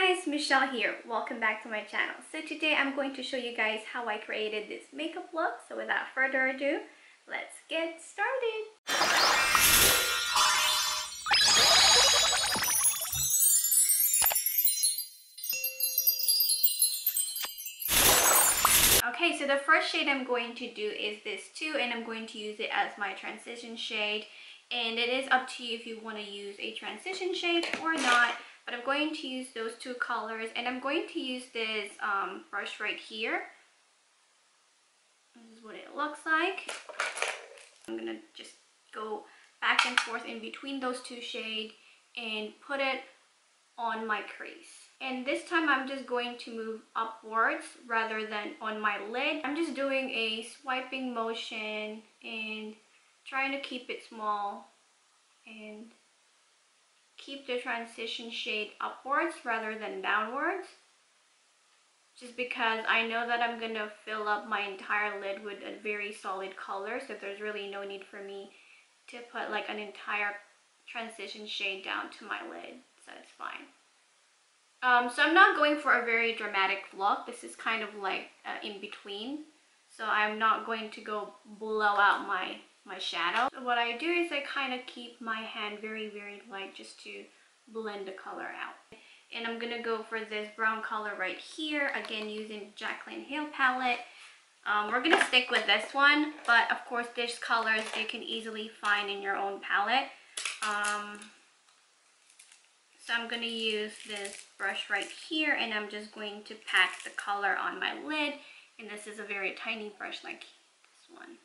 guys, Michelle here. Welcome back to my channel. So today I'm going to show you guys how I created this makeup look. So without further ado, let's get started. Okay, so the first shade I'm going to do is this too, and I'm going to use it as my transition shade. And it is up to you if you want to use a transition shade or not. But I'm going to use those two colors, and I'm going to use this brush right here. This is what it looks like. I'm gonna just go back and forth in between those two shades and put it on my crease. And this time I'm just going to move upwards rather than on my lid. I'm just doing a swiping motion and trying to keep it small and keep the transition shade upwards rather than downwards, just because I know that I'm gonna fill up my entire lid with a very solid color, so there's really no need for me to put like an entire transition shade down to my lid, so it's fine. So I'm not going for a very dramatic look. This is kind of like in between, so I'm not going to go blow out my shadow. So what I do is I kind of keep my hand very light just to blend the color out. And I'm gonna go for this brown color right here, again using Jaclyn Hill palette. We're gonna stick with this one, but of course there's colors you can easily find in your own palette. So I'm gonna use this brush right here, and I'm just going to pack the color on my lid. And this is a very tiny brush like this one.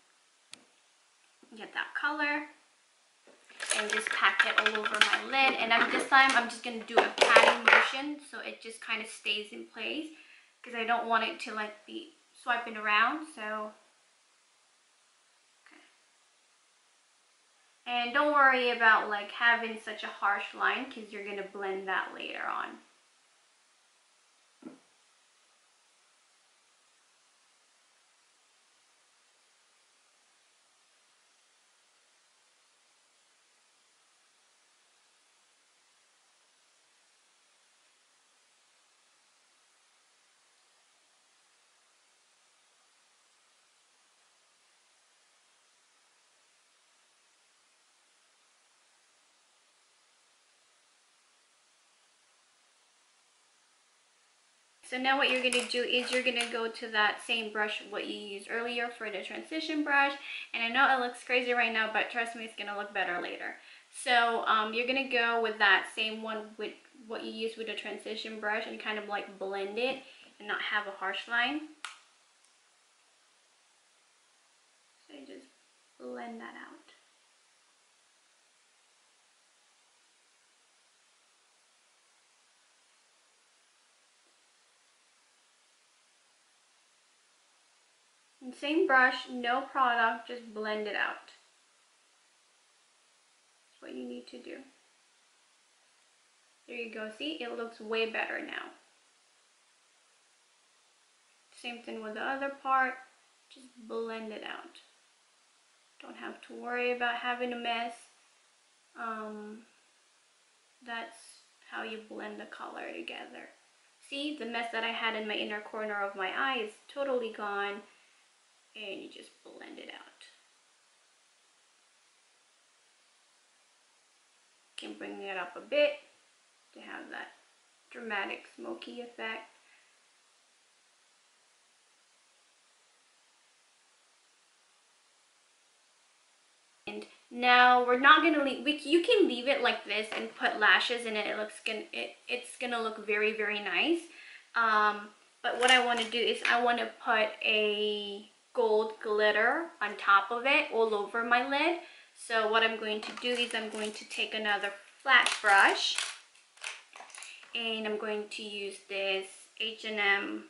Get that color and just pack it all over my lid. And this time I'm just gonna do a patting motion so it just kind of stays in place, because I don't want it to like be swiping around. So okay. And don't worry about like having such a harsh line, because you're gonna blend that later on. So now what you're going to do is you're going to go to that same brush what you used earlier for the transition brush. And I know it looks crazy right now, but trust me, it's going to look better later. So you're going to go with that same one with what you used with the transition brush and kind of like blend it and not have a harsh line. So you just blend that out. And same brush, no product, just blend it out. That's what you need to do. There you go. See, it looks way better now. Same thing with the other part, just blend it out. Don't have to worry about having a mess. That's how you blend the color together. See, the mess that I had in my inner corner of my eye is totally gone, and you just blend it out. You can bring it up a bit to have that dramatic smoky effect. And now we're not gonna leave. You can leave it like this and put lashes in it. It's gonna look very nice. But what I want to do is I want to put a gold glitter on top of it all over my lid. So what I'm going to do is I'm going to take another flat brush, and I'm going to use this H&M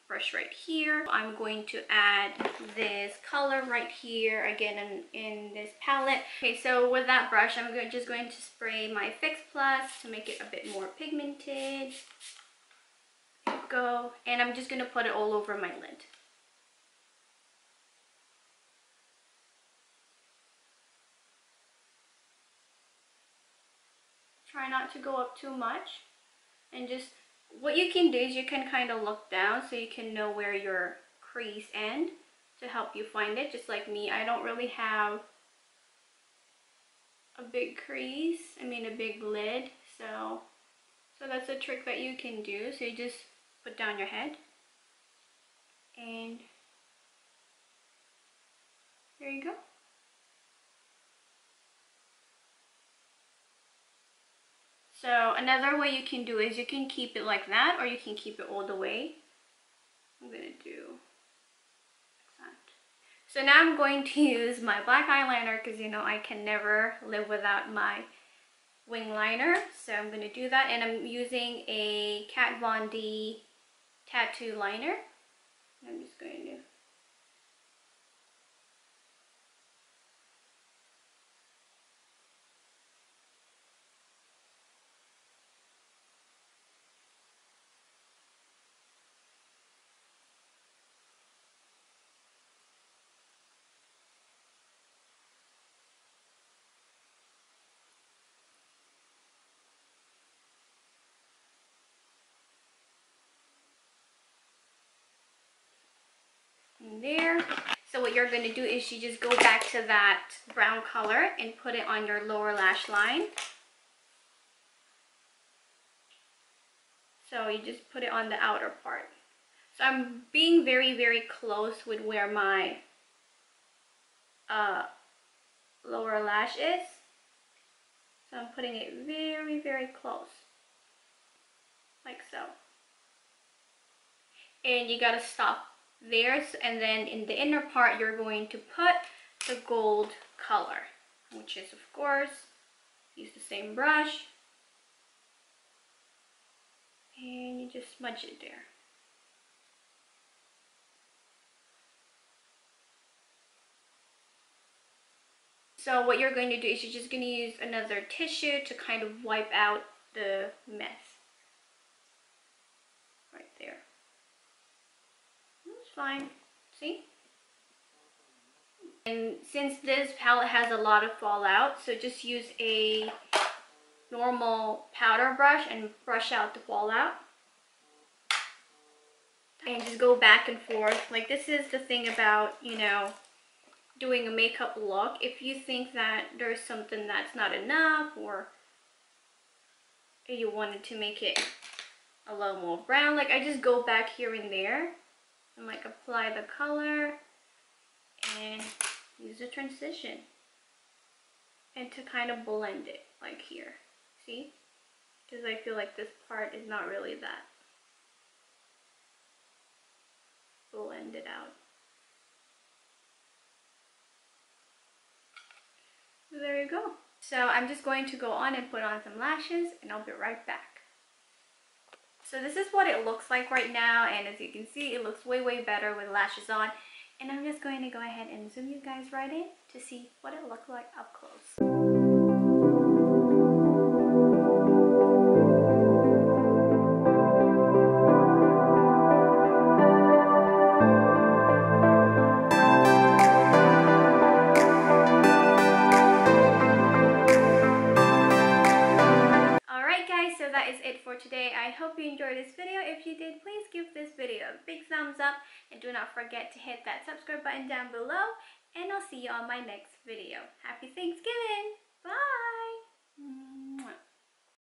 brush right here. I'm going to add this color right here again in this palette. Okay, so with that brush I'm just going to spray my Fix Plus to make it a bit more pigmented. There you go. And I'm just going to put it all over my lid. Try not to go up too much. And just what you can do is you can kind of look down so you can know where your crease end to help you find it. Just like me, I don't really have a big crease, a big lid, so that's a trick that you can do. So you just put down your head and there you go. So another way you can do is you can keep it like that, or you can keep it all the way. I'm gonna do that. So now I'm going to use my black eyeliner because you know I can never live without my wing liner. So I'm gonna do that, and I'm using a Kat Von D tattoo liner. I'm just going to there. So what you're going to do is you just go back to that brown color and put it on your lower lash line. So you just put it on the outer part. So I'm being very close with where my lower lash is. So I'm putting it very close, like so. And you gotta stop there, and then in the inner part you're going to put the gold color, which is, of course, use the same brush, and you just smudge it there. So what you're going to do is you're just going to use another tissue to kind of wipe out the mess right there. It's fine, see? And since this palette has a lot of fallout, so just use a normal powder brush and brush out the fallout. And just go back and forth. Like, this is the thing about, you know, doing a makeup look. If you think that there's something that's not enough, or you wanted to make it a little more brown, like I just go back here and there and like apply the color and use the transition and to kind of blend it, like here, see? Because I feel like this part is not really that blended out. So there you go. So I'm just going to go on and put on some lashes, and I'll be right back. So this is what it looks like right now, and as you can see, it looks way better with lashes on. And I'm just going to go ahead and zoom you guys right in to see what it looked like up close. So that is it for today. I hope you enjoyed this video. If you did, please give this video a big thumbs up and do not forget to hit that subscribe button down below, and I'll see you on my next video. Happy Thanksgiving! Bye!